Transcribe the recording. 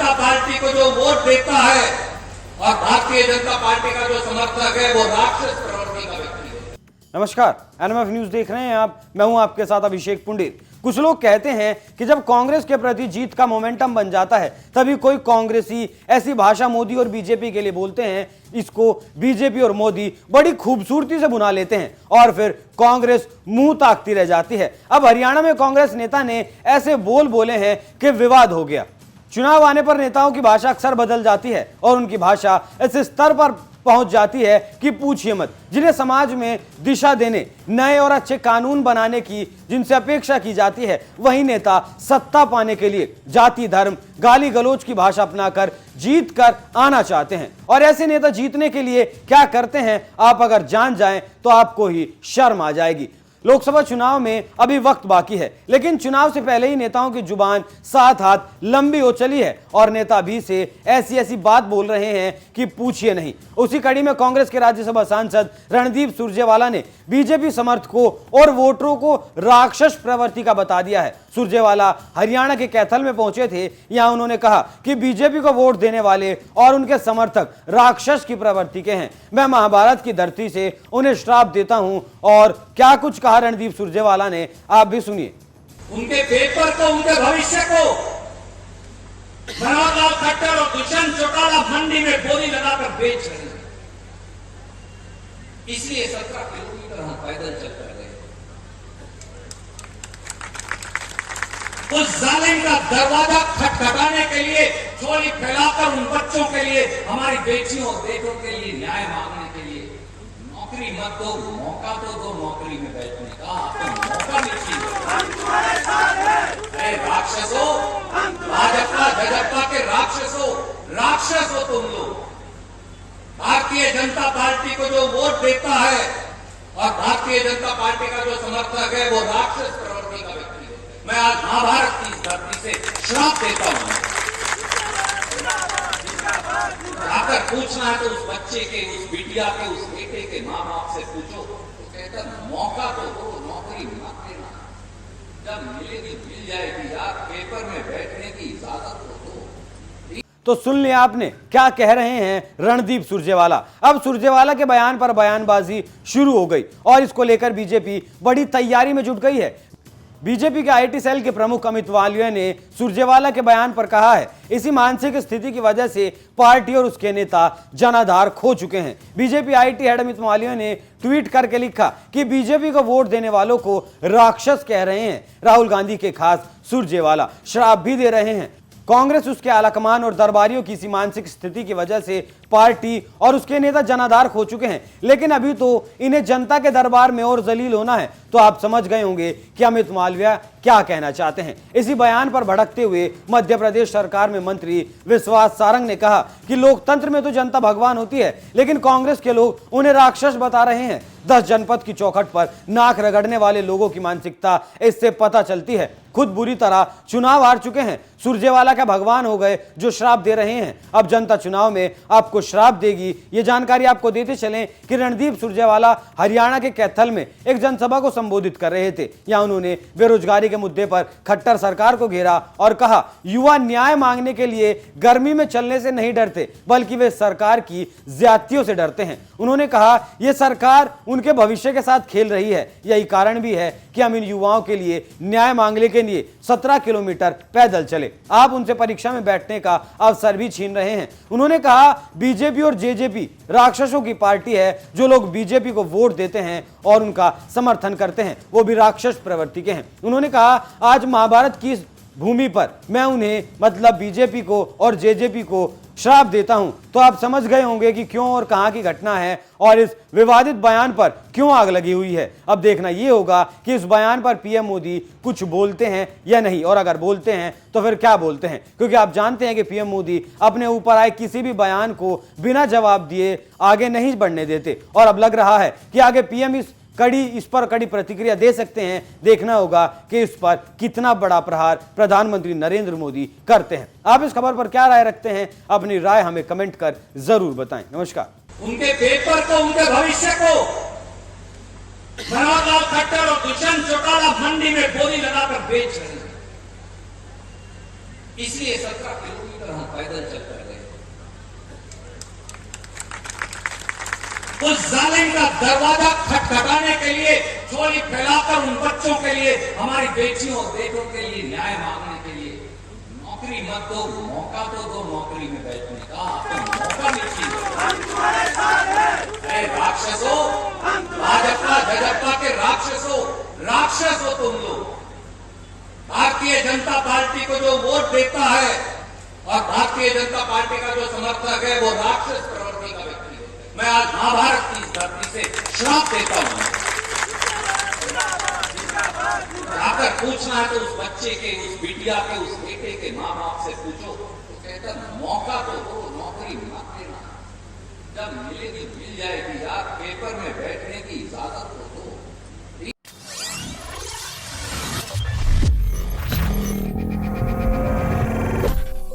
जनता party को जो vote देता है और भारतीय जनता पार्टी का जो समर्थक है वो राक्षस प्रवृत्ति का व्यक्ति है। नमस्कार, एनएमएफ न्यूज देख रहे हैं आप। मैं हूं आपके साथ अभिषेक पुंडित। कुछ लोग कहते हैं कि जब कांग्रेस के प्रति जीत का मोमेंटम बन जाता है तभी कोई कांग्रेसी ऐसी भाषा मोदी और बीजेपी के लिए बोलते हैं, इसको बीजेपी और मोदी बड़ी खूबसूरती से बुना लेते हैं और फिर कांग्रेस मुंह ताकती रह जाती है। अब हरियाणा में कांग्रेस नेता ने ऐसे बोले हैं कि विवाद हो गया। चुनाव आने पर नेताओं की भाषा अक्सर बदल जाती है और उनकी भाषा इस स्तर पर पहुंच जाती है कि पूछिए मत। जिन्हें समाज में दिशा देने, नए और अच्छे कानून बनाने की जिनसे अपेक्षा की जाती है, वही नेता सत्ता पाने के लिए जाति, धर्म, गाली गलौज की भाषा अपनाकर जीत कर आना चाहते हैं। और ऐसे नेता जीतने के लिए क्या करते हैं, आप अगर जान जाएं तो आपको ही शर्म आ जाएगी। लोकसभा चुनाव में अभी वक्त बाकी है, लेकिन चुनाव से पहले ही नेताओं की जुबान 7 हाथ लंबी हो चली है और नेता भी से ऐसी बात बोल रहे हैं कि पूछिए नहीं। उसी कड़ी में कांग्रेस के राज्यसभा सांसद रणदीप सुरजेवाला ने बीजेपी समर्थकों और वोटरों को राक्षस प्रवृत्ति का बता दिया है। सुरजेवाला हरियाणा के कैथल में पहुंचे थे। यहां उन्होंने कहा कि बीजेपी को वोट देने वाले और उनके समर्थक राक्षस की प्रवृत्ति के हैं। मैं महाभारत की धरती से उन्हें श्राप देता हूं। और क्या कुछ कहा रणदीप सुरजेवाला ने, आप भी सुनिए। उनके पेपर को, उनके भविष्य को मनोहर लाल खट्टर और दुष्यंत चौटाला मंडी में बोली लगाकर बेच रहे हैं। इसलिए 17 किलोमीटर हम पैदल चल कर गए। उस जालिम का दरवाजा खटखटाने के लिए, चोली फैलाकर उन बच्चों के लिए, हमारी बेटियों और बेटों के लिए न्याय मांगने के लिए, नौकरी मत दो, मौका तो दो नौकरी में बैठने का। आपको मौका नहीं चाहिए। अरे राक्षसों, भाजपा गजपा के राक्षसों, राक्षस हो तुम लोग। भारतीय जनता पार्टी को जो वोट देता है और भारतीय जनता पार्टी का जो समर्थक है वो राक्षस प्रवृत्ति का व्यक्ति है। मैं आज महाभारत की इस धरती से श्राप देता हूं। अगर पूछना है तो उस बच्चे के, उस बिटिया के, उस बेटे के माँ बाप से पूछो। तो कहता मौका तो दो, नौकरी मत देना। जब मिलेगी मिल जाएगी यार, पेपर में बैठने की इजाजत तो दो। तो सुन लिया आपने क्या कह रहे हैं रणदीप सुरजेवाला। अब सुरजेवाला के बयान पर बयानबाजी शुरू हो गई और इसको लेकर बीजेपी बड़ी तैयारी में जुट गई है। बीजेपी के आईटी सेल के प्रमुख अमित वालिया ने सुरजेवाला के बयान पर कहा है, इसी मानसिक स्थिति की वजह से पार्टी और उसके नेता जनाधार खो चुके हैं। BJP IT head Amit Walia ने ट्वीट करके लिखा कि बीजेपी को वोट देने वालों को राक्षस कह रहे हैं। राहुल गांधी के खास सुरजेवाला श्राप भी दे रहे हैं। कांग्रेस, उसके आलाकमान और दरबारियों की इसी मानसिक स्थिति की वजह से पार्टी और उसके नेता जनाधार खो चुके हैं, लेकिन अभी तो इन्हें जनता के दरबार में और जलील होना है। तो आप समझ गए होंगे कि अमित मालवीय क्या कहना चाहते हैं। इसी बयान पर भड़कते हुए मध्य प्रदेश सरकार में मंत्री विश्वास सारंग ने कहा कि लोकतंत्र में तो जनता भगवान होती है, लेकिन कांग्रेस के लोग उन्हें राक्षस बता रहे हैं। 10 जनपद की चौखट पर नाक रगड़ने वाले लोगों की मानसिकता इससे पता चलती है। खुद बुरी तरह चुनाव हार चुके हैं। सुरजेवाला क्या भगवान हो गए जो श्राप दे रहे हैं? अब जनता चुनाव में आपको श्राप देगी। ये जानकारी आपको देते चलें कि रणदीप सुरजेवाला हरियाणा के कैथल में एक जनसभा को संबोधित कर रहे थे। यहां उन्होंने बेरोजगारी के मुद्दे पर खट्टर सरकार को घेरा और कहा, युवा न्याय मांगने के लिए गर्मी में चलने से नहीं डरते, बल्कि वे सरकार की ज्यादतियों से डरते हैं। उन्होंने कहा, यह सरकार उनके भविष्य के साथ खेल रही है। यही कारण भी है कि हम इन युवाओं के लिए न्याय मांगने के लिए 17 किलोमीटर पैदल चले। आप उनसे परीक्षा में बैठने का अवसर भी छीन रहे हैं। उन्होंने कहा, बीजेपी और जेजेपी राक्षसों की पार्टी है। जो लोग बीजेपी को वोट देते हैं और उनका समर्थन करते हैं, वो भी राक्षस प्रवृत्ति के हैं। उन्होंने कहा, आज महाभारत की इस भूमि पर मैं उन्हें, मतलब बीजेपी को और जेजेपी को श्राप देता हूं। तो आप समझ गए होंगे कि क्यों और कहां की घटना है और इस विवादित बयान पर क्यों आग लगी हुई है। अब देखना यह होगा कि इस बयान पर पीएम मोदी कुछ बोलते हैं या नहीं, और अगर बोलते हैं तो फिर क्या बोलते हैं, क्योंकि आप जानते हैं कि पीएम मोदी अपने ऊपर आए किसी भी बयान को बिना जवाब दिए आगे नहीं बढ़ने देते। और अब लग रहा है कि आगे पीएम इस पर कड़ी प्रतिक्रिया दे सकते हैं। देखना होगा कि इस पर कितना बड़ा प्रहार प्रधानमंत्री नरेंद्र मोदी करते हैं। आप इस खबर पर क्या राय रखते हैं? अपनी राय हमें कमेंट कर जरूर बताएं। नमस्कार। उनके पेपर को, उनके भविष्य को मनोहर लाल खट्टर और दुष्यंत चौटाला मंडी में बोली लगाकर बेच रहे हैं। इसलिए 17 किलोमीटर हम पैदल चलकर गए। उस जालिम का दरवाजा खटखटाने के लिए, झोली फैलाकर उन बच्चों के लिए, हमारी बेटियों और बेटों के लिए न्याय मांगने के लिए नौकरी मत दो, मौका तो दो नौकरी में बैठने का। आपको मौका नहीं चाहिए। अरे राक्षसों, भाजपा गजपा के राक्षसों, राक्षस हो तुम लोग। भारतीय जनता पार्टी को जो वोट देता है और भारतीय जनता पार्टी का जो समर्थक है वो राक्षस प्रवृत्ति का व्यक्ति है। मैं आज महाभारत की इस धरती से श्राप देता हूं। जाकर पूछना है तो उस बच्चे के, उस बिटिया के, उस बेटे के माँ बाप से पूछो। तो कहता मौका तो दो, नौकरी मत देना। जब मिलेगी मिल जाएगी यार, पेपर में बैठने की इजाजत